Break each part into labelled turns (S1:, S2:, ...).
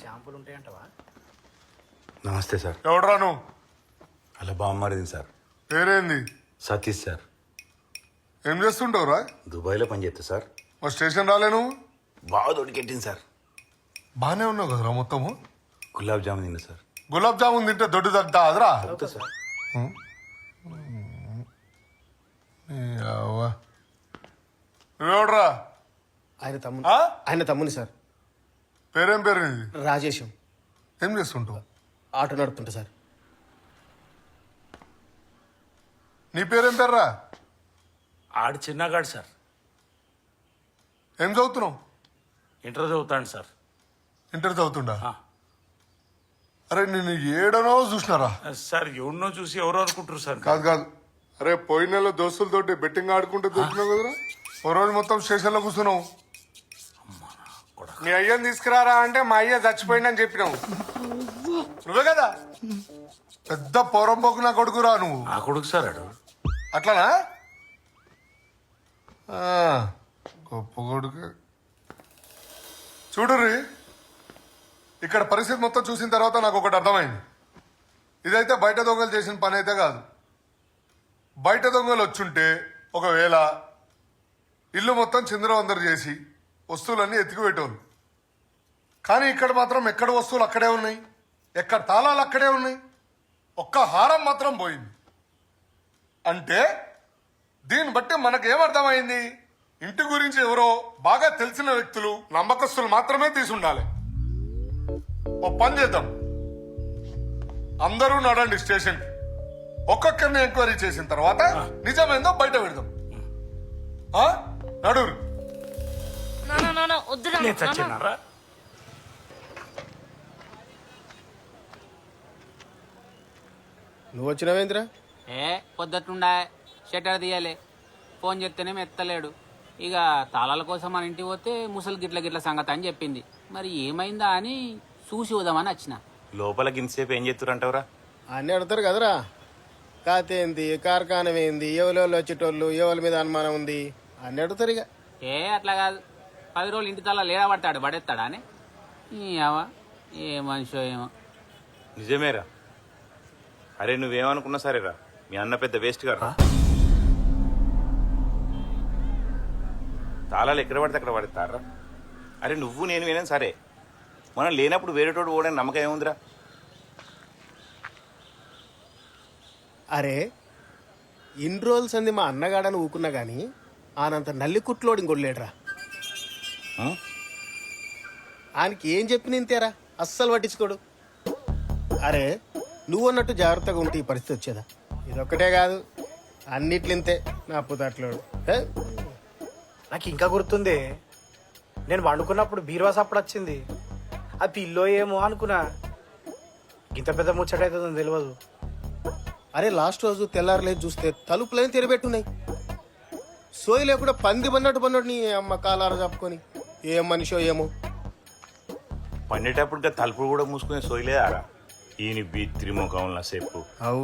S1: షాంపూలు ఉంటాయంటవా?
S2: నమస్తే సార్.
S3: ఎవడరా నువ్వు?
S2: అలా బాగుమారింది సార్.
S3: పేరేంది?
S2: సతీష్ సార్.
S3: ఏం చేస్తుంటావురా?
S2: దుబాయ్లో పనిచేస్తా సార్.
S3: మా స్టేషన్ రాలే నువ్వు?
S2: బాగా దొడికెట్టింది సార్.
S3: బానే ఉన్నావు కదరా మొత్తము?
S2: గులాబ్ జామున్ తిన్నా సార్.
S3: గులాబ్ జామున్ తింటే దొడ్డు తగ్గుతా అదరా?
S2: అవుతా సార్.
S3: నువ్వెవడరా?
S1: ఆయన తమ్ముని సార్.
S3: పేరేం పేరు నీది?
S1: రాజేశం.
S3: ఏం చేస్తుంటావు?
S1: ఆటో నడుపుతుంటా సార్.
S3: నీ పేరేం పేర్రా?
S4: ఆడు చిన్నగాడు సార్.
S3: ఏం చదువుతున్నావు?
S4: ఇంటర్ చదువుతాడు సార్.
S3: ఇంటర్ చదువుతుండా? అరే నేను ఏడనో చూసినారా?
S4: సార్ ఎవరినో చూసి ఎవరో అనుకుంటారు సార్.
S3: కాదు కాదు, అరే పోయిన నెల దోస్తులతోటి బెట్టింగ్ ఆడుకుంటూ దొరికినావు కదరా? ఓ రోజు మొత్తం స్టేషన్లో కూర్చున్నావు. మీ అయ్యని తీసుకురారా అంటే మా అయ్య చచ్చిపోయిందని చెప్పినావు. నువ్వే కదా పెద్ద పొరంపోకు నా కొడుకురా నువ్వు.
S4: నా కొడుకు సార్ ఆడు.
S3: అట్లానా? గొప్ప కొడుకు. చూడుర్రి, ఇక్కడ పరిస్థితి మొత్తం చూసిన తర్వాత నాకు ఒకటి అర్థమైంది. ఇదైతే బయట దొంగలు చేసిన పని అయితే కాదు. బయట దొంగలు వచ్చుంటే ఒకవేళ ఇల్లు మొత్తం చిందరవందరు చేసి వస్తువులన్నీ ఎత్తికిపెట్టేవాళ్ళు. కానీ ఇక్కడ మాత్రం ఎక్కడ వస్తువులు అక్కడే ఉన్నాయి, ఎక్కడ తాళాలు అక్కడే ఉన్నాయి, ఒక్క హారం మాత్రం పోయింది. అంటే దీన్ని బట్టి మనకేమర్థమైంది? ఇంటి గురించి ఎవరో బాగా తెలిసిన వ్యక్తులు, నమ్మకస్తులు మాత్రమే తీసుండాలి. ఓ పని చేద్దాం, అందరూ నడండి స్టేషన్కి. ఒక్కొక్కరిని ఎంక్వైరీ చేసిన తర్వాత నిజమేందో బయట పెడదాం. నడురు.
S4: నేను చచ్చినారా?
S1: నువ్వు వచ్చినావేంద్రా?
S5: పొద్దుట్లుండా షట్టర్ తీయాలి. ఫోన్ చేస్తేనే ఎత్తలేడు. ఇక తాళాల కోసం మన ఇంటికి పోతే ముసలి గిట్ల సంగతి అని చెప్పింది. మరి ఏమైందా అని చూసి వదామని వచ్చిన.
S2: లోపల గింతసేపు ఏం చేస్తురంటవరా?
S1: అన్నీ అడతారు కదరా. కాతేంది, కార్ఖానం ఏంది, ఎవరెవరు వచ్చేటోళ్ళు, ఎవరి మీద అనుమానం ఉంది అన్నీ అడుగుతారు. ఇక
S5: అట్లా కాదు, 10 రోజులు ఇంటి తాళాలు ఏడా పడతాడు, పడేస్తాడా అని. ఏ మనిషో ఏమో.
S2: నిజమేరా. అరే నువ్వేమనుకున్నా సరేరా, మీ అన్న పెద్ద వేస్ట్ గారు. తాళాలు ఎక్కడ పడితే అక్కడ పడతారా? అరే నువ్వు నేను వినా సరే, మనం లేనప్పుడు వేరేటోడు పోవడానికి నమ్మకం ఏముందిరా?
S1: అరే ఇన్ని రోజులు సంది మా అన్నగాడని ఊకున్నా గాని ఆనంత నల్లి కుట్లోడు ఇంకొడలేడురా. ఆయనకి ఏం చెప్పిన ఇంతేరా, అస్సలు పట్టించుకోడు. అరే నువ్వు అన్నట్టు జాగ్రత్తగా ఉంటే ఈ పరిస్థితి వచ్చేదా? ఇదొక్కటే కాదు, అన్నిట్లింతే నా పుతాట్లోడు.
S6: నాకు ఇంకా గుర్తుంది, నేను వండుకున్నప్పుడు బీరువా సప్పుడు వచ్చింది. ఆ పిల్లో ఏమో అనుకున్నా, ఇంత పెద్ద ముచ్చట అవుతుందని తెలియదు.
S1: అరే లాస్ట్ రోజు తెల్లారలేదు చూస్తే తలుపులని తెరబెట్టున్నాయి. సోయి లేకుండా పంది పన్నట్టు నీ అమ్మ కాలార చెప్పుకొని ఏం మనిషో ఏమో.
S2: పండేటప్పుడు తలుపులు కూడా మూసుకునే సోయలేదారా ఈయన బీత్రి ముఖంలో సేపు.
S1: అవు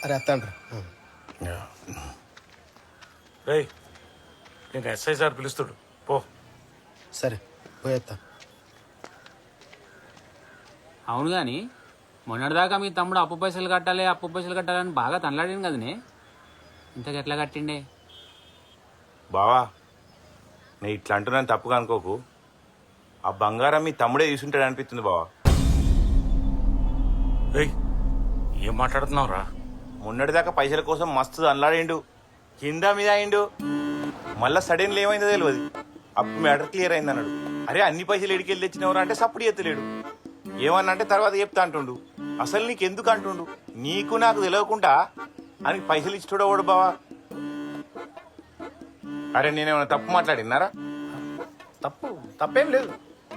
S1: అరే అత్తండ్రా.
S4: రేయ్, నేను ఎస్ఐ సార్ పిలుస్తాడు, పో.
S1: సరే పోయేత్తా.
S5: అవును కానీ మొన్నటిదాకా మీ తమ్ముడు అప్పు పైసలు కట్టాలని బాగా తనలాడాను కదనే. ఇంతకు ఎట్లా కట్టిండే?
S2: బావా నేను ఇట్లా అంటున్నాను తప్పుగా అనుకోకు. ఆ బంగారం మీ తమ్ముడే తీసుంటాడు అనిపిస్తుంది బావా.
S4: రేయ్, ఏం మాట్లాడుతున్నావు రా?
S2: మొన్నటిదాకా పైసల కోసం మస్తు అల్లాడిండు, కింద మీద అయిండు. మళ్ళా సడన్లీ ఏమైందో తెలియదు. అప్పుడు మ్యాటర్ క్లియర్ అయింది అన్నాడు. అరే అన్ని పైసలు ఎడికెళ్ళి తెచ్చినవరా అంటే సప్పుడు ఎత్తలేడు. ఏమన్నా అంటే తర్వాత చెప్తా అంటుండు. అసలు నీకు ఎందుకు అంటుండు? నీకు నాకు తెలియకుండా అని పైసలు ఇచ్చుడవాడు బావా. అరే నేనేమన్నా తప్పు మాట్లాడినారా?
S6: తప్పేం లేదు.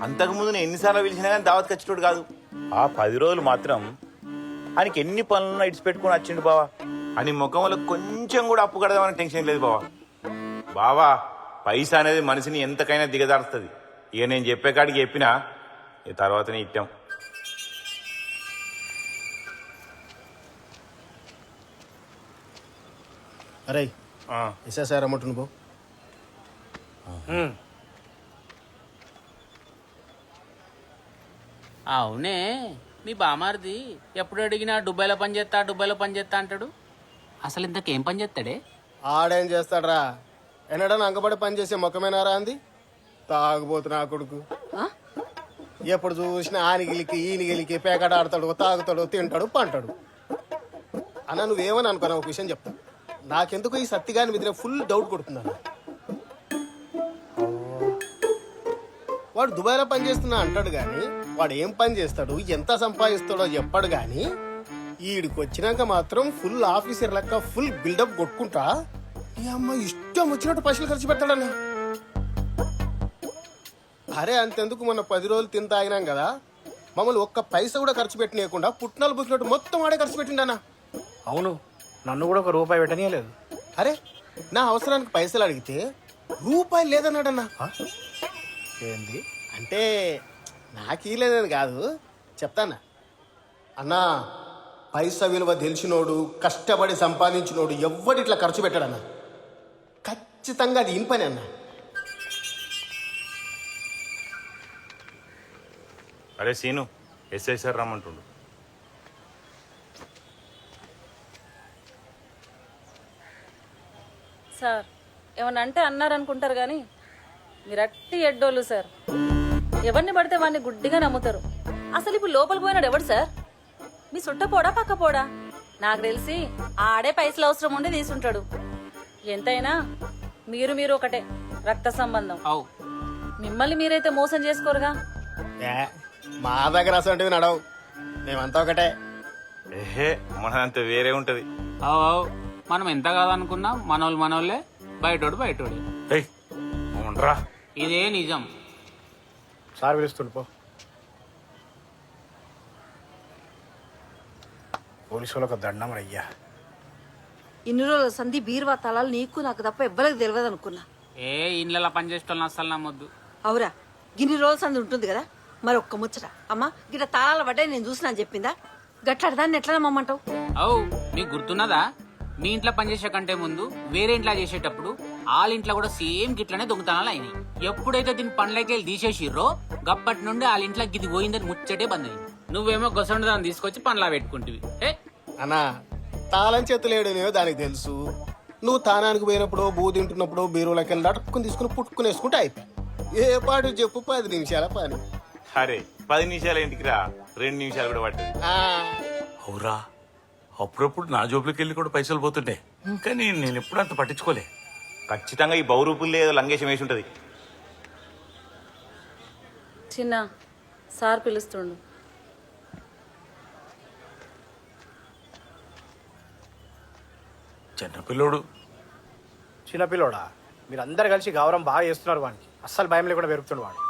S2: అంతకుముందు నేను ఎన్నిసార్లు పిలిచినా కానీ దావత్ ఖచ్చితోడు కాదు. ఆ 10 రోజులు మాత్రం ఆయనకి ఎన్ని పనులను ఇడిచిపెట్టుకుని వచ్చిండు బావా. అని ముఖం వల్ల కొంచెం కూడా అప్పు కడదామని టెన్షన్ లేదు బావా. బావా పైసా అనేది మనిషిని ఎంతకైనా దిగదారుస్తుంది. ఇక నేను చెప్పే కాడికి చెప్పినా ఈ తర్వాతనే ఇట్టాం.
S1: అరే సార్ అమ్మటను పో.
S5: అవునే, మీ బామారిది ఎప్పుడు అడిగినా దుబాయ్లో పని చేస్తా అంటాడు. అసలు ఇంతకేం పని చేస్తాడే?
S1: ఆడేం చేస్తాడ్రా, ఎన్నడన్నా అంగబడి పని చేసే మొక్కమేనారా అంది. తాగుబోతు నా కొడుకు. ఎప్పుడు చూసినా ఆనిగిలికి ఈనిగిలికి పేకాట ఆడతాడు, తాగుతాడు, తింటాడు, పంటాడు. అన్న నువ్వేమని అనుకున్నా ఒక విషయం చెప్తా. నాకెందుకు ఈ సత్తిగాని మీద ఫుల్ డౌట్ కొడుతున్నాను. వాడు దుబాయ్లో పని చేస్తున్నా అంటాడు కానీ వాడు ఏం పని చేస్తాడు, ఎంత సంపాదిస్తాడో చెప్పాడు కానీ ఈడికి వచ్చినాక మాత్రం ఫుల్ ఆఫీసర్ లెక్క ఫుల్ బిల్డప్ కొట్టుకుంటా ఈ అమ్మ ఇష్టం వచ్చినట్టు పైసలు ఖర్చు పెడతాడన్న. అరే అంతెందుకు, మొన్న 10 రోజులు తిని తాగినాం కదా, మమ్మల్ని ఒక్క పైసా కూడా ఖర్చు పెట్టనీయకుండా పుట్టినాలు పుట్టినట్టు మొత్తం వాడే ఖర్చు పెట్టిండన్నా.
S6: అవును, నన్ను కూడా ఒక రూపాయి పెట్టనీయలేదు.
S1: అరే నా అవసరానికి పైసలు అడిగితే రూపాయి లేదన్నాడన్నా.
S6: ఏంది
S1: అంటే నాకు లేదని కాదు, చెప్తానా అన్నా. పైసా విలువ తెలిసినోడు, కష్టపడి సంపాదించినోడు ఎవ్వడి ఇట్లా ఖర్చు పెట్టాడన్నా. ఖచ్చితంగా అది ఇన్ పని అన్నా.
S2: అరే సీను, ఎస్ఐ సార్ రమ్మంటుండు.
S7: సార్ ఏమన్నా అంటే అన్నారనుకుంటారు కానీ మీరు అట్టి ఎడ్డోళ్ళు సార్. ఎవరిని పడితే వాడిని గుడ్డిగా నమ్ముతారు. అసలు ఇప్పుడు లోపలికి పోయినాడు ఎవడు సార్? మీ సుట్టపోడా పక్కపోడా? నాకు తెలిసి ఆడే పైసలు అవసరం ఉండి తీసుంటాడు. ఎంతైనా మీరు ఒకటే, రక్త సంబంధం.
S5: అవు,
S7: మిమ్మల్ని మీరైతే మోసం చేసుకోరుగా.
S1: ఏ మా దగ్గర అసలు నడవు, మేమంతా ఒకటే.
S2: ఏహే, మనంత వేరే ఉంటది.
S5: అవు, మనం ఎంత కాదనుకున్నా మనోళ్ళే, బయటోడే.
S4: ఏయ్ ఉండరా.
S5: ఇదే నిజం.
S6: సార్ పిలుస్తుండు పో. పోలీసు వాళ్ళకి దండం రయ్యా.
S8: ఇన్ని రోజుల సంధి బీరువా తలాలు నీకు నాకు తప్ప ఎవ్వరికి తెలియదు అనుకున్నా.
S5: ఏ ఇండ్లలో పనిచేసేటోళ్ళని అస్సలు నమ్మొద్దు.
S8: అవురా, గిన్ని రోజుల సంధి ఉంటుంది కదా, మరి ఒక్క ముచ్చట అమ్మా గిట్ట తాళాల పడ్డాయి నేను చూసినా అని చెప్పిందా? గట్లాడ దాన్ని ఎట్లా నమ్మంటావు?
S5: అవు, మీకు గుర్తున్నదా? మీ ఇంట్లో పనిచేసే కంటే ముందు వేరే ఇంట్లో చేసేటప్పుడు వాళ్ళ ఇంట్లో కూడా సేమ్ గిట్లనే దొంగతనాలు అయినాయి. ఎప్పుడైతే దీని పనులకి వెళ్ళి తీసేసిర్రో గప్పటి నుండి వాళ్ళ ఇంట్లో గిది పోయిందని ముచ్చటే బంద్ అయింది. నువ్వేమో గొసండి దాన్ని తీసుకొచ్చి పనులా పెట్టుకుంటివి.
S1: అన్నా తాళం చేతులేడనేవో దానికి తెలుసు. నువ్వు తానానికి పోయినప్పుడు బూ తింటున్నప్పుడు బీరువులకి వెళ్ళి అటుక్కుని తీసుకుని పుట్టుకుని వేసుకుంటే అయిపోయి. ఏ పాటు చెప్పు 10 నిమిషాల పని.
S2: అరే 10 నిమిషాల ఇంటికి రా, 2 నిమిషాలు కూడా పట్టదు.
S4: అవురా, అప్పుడప్పుడు నా జోబులకి వెళ్ళి కూడా పైసలు పోతుండే, కానీ నేను ఎప్పుడు అంత పట్టించుకోలే.
S2: ఖచ్చితంగా ఈ బౌరూపుల్లో ఏదో లంగేషం వేసి ఉంటది.
S7: చిన్న సార్ పిలుస్తుండు.
S4: చిన్నపిల్లోడు.
S6: చిన్నపిల్లోడా? మీరందరు కలిసి గౌరవం బాగా చేస్తున్నారు వానికి. అస్సలు భయం లేకుండా పెరుగుతుండు వాడు.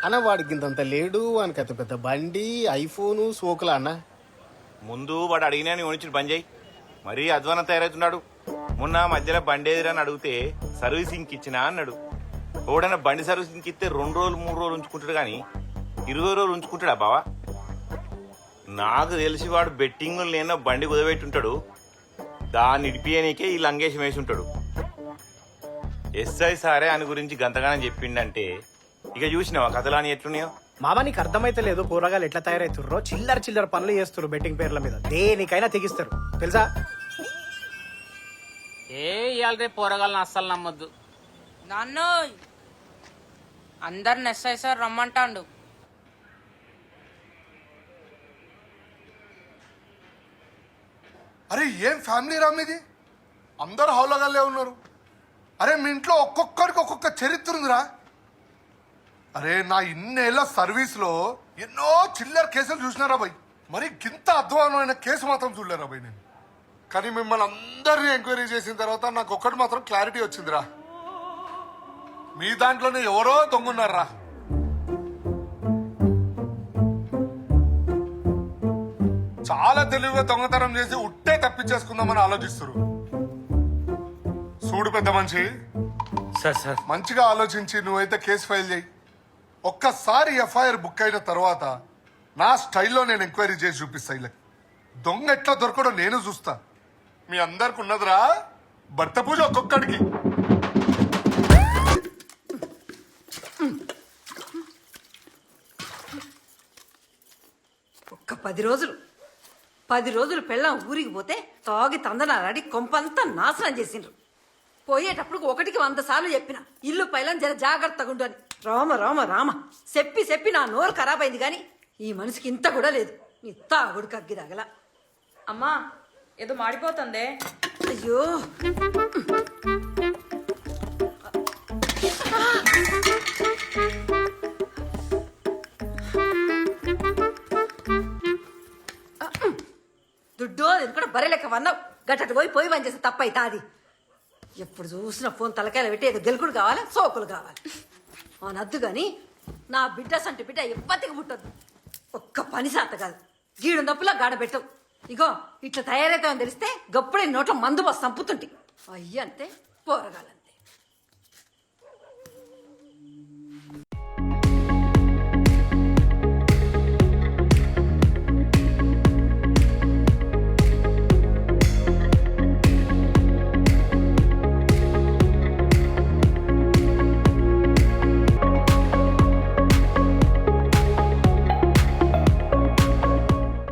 S1: అన్న వాడికి ఇంతంత లేడు, వానికి అంత పెద్ద బండి, ఐఫోను, సోకులా అన్న.
S2: ముందు వాడు అడిగినా నీ ఒనిచ్చి బంద్ చేయి. మరీ అధ్వానం తయారవుతున్నాడు. మొన్న మధ్యలో బండి ఎదురని అడిగితే సర్వీసింగ్కి ఇచ్చినా అన్నాడు. ఎవడన్నా బండి సర్వీసింగ్కి ఇస్తే 2 రోజులు 3 రోజులు ఉంచుకుంటాడు కానీ 20 రోజులు ఉంచుకుంటాడా బావా? నాకు తెలిసి వాడు బెట్టింగ్ లేనో బండి కుదబెట్టుంటాడు. దాన్ని ఇడిపియనీకే ఈ లంగేషం వేసి ఉంటాడు. ఎస్ఐ సారే అని గురించి గంతగానం చెప్పిండంటే ఇక చూసినావా కథలాని ఎట్లున్నాయో.
S6: మామ నీకు అర్థమైతే లేదు, కూరగాయలు ఎట్లా తయారవుతుర్రో. చిల్లర పనులు చేస్తారు బెట్టింగ్ పేర్ల మీద, దేనికైనా తెగిస్తారు తెలుసా?
S5: ఇవాళ రేపు పోరగాళ్ళని అస్సలు నమ్మొద్దు.
S9: నాన్నోయ్ అందరిని ఎస్ఐ సార్ రమ్మంటాండు.
S3: అరే ఏం ఫ్యామిలీ రా మీది? అందరు హౌలగాళ్ళే ఉన్నారు. అరే మీ ఇంట్లో ఒక్కొక్కరికి ఒక్కొక్క చరిత్ర ఉందిరా. అరే నా ఇన్నేళ్ల సర్వీస్లో ఎన్నో చిల్లర కేసులు చూసినారా బాయ్, మరి గింత అధ్వానమైన కేసు మాత్రం చూడలేరా బాయ్ నేను. కానీ మిమ్మల్ని అందరినీ ఎంక్వైరీ చేసిన తర్వాత నాకు ఒక్కటి మాత్రం క్లారిటీ వచ్చిందిరా. మీ దాంట్లోనే ఎవరో దొంగన్నారా. చాలా తెలివిగా దొంగతనం చేసి ఉట్టే తప్పించేసుకుందామని ఆలోచిస్తారు. చూడు పెద్ద మనిషి,
S4: సార్
S3: మంచిగా ఆలోచించి నువ్వైతే కేసు ఫైల్ చేయి. ఒక్కసారి ఎఫ్ఐఆర్ బుక్ అయిన తర్వాత నా స్టైల్లో నేను ఎంక్వైరీ చేసి చూపిస్తా. ఇలా దొంగ ఎట్లా దొరకడో నేను చూస్తా. మీ అందరికి ఉన్నదిరా భర్త పూజ ఒక్కొక్కడికి.
S8: 10 రోజులు పెళ్ళాం ఊరికి పోతే తాగి తందనాలాడి కొంపంతా నాశనం చేసిండ్రు. పోయేటప్పుడు 1కి 100 సార్లు చెప్పిన ఇల్లు పైలం జర జాగ్రత్తగా ఉండు అని. రామ రామ రామ చెప్పి నా నోరు ఖరాబ్ అయింది కానీ ఈ మనిషికి ఇంత కూడా లేదు. నీ తాగుడు కగ్గి తగల.
S7: అమ్మా ఏదో మాడిపోతుందే.
S8: అయ్యో దుడ్డో ఎందుకంటే బర్రె లెక్క వన్నావు. గట్టటి పోయి పని చేస్తే తప్పైతే అది. ఎప్పుడు చూసిన ఫోన్ తలకాయలు పెట్టి ఏదో గెలుకుడు కావాలి, సోకులు కావాలి. నద్దు కానీ నా బిడ్డ సంటి బిడ్డ ఎప్పటికి పుట్టద్దు. ఒక్క పని శాత కాదు. గీడు నొప్పులా గాడ పెట్టవు. ఇగో ఇట్లా తయారైతామని తెలిస్తే గప్పుడే నోట్లో మందు బస్ చంపుతుంటే అయ్యంతే పోరగాలని.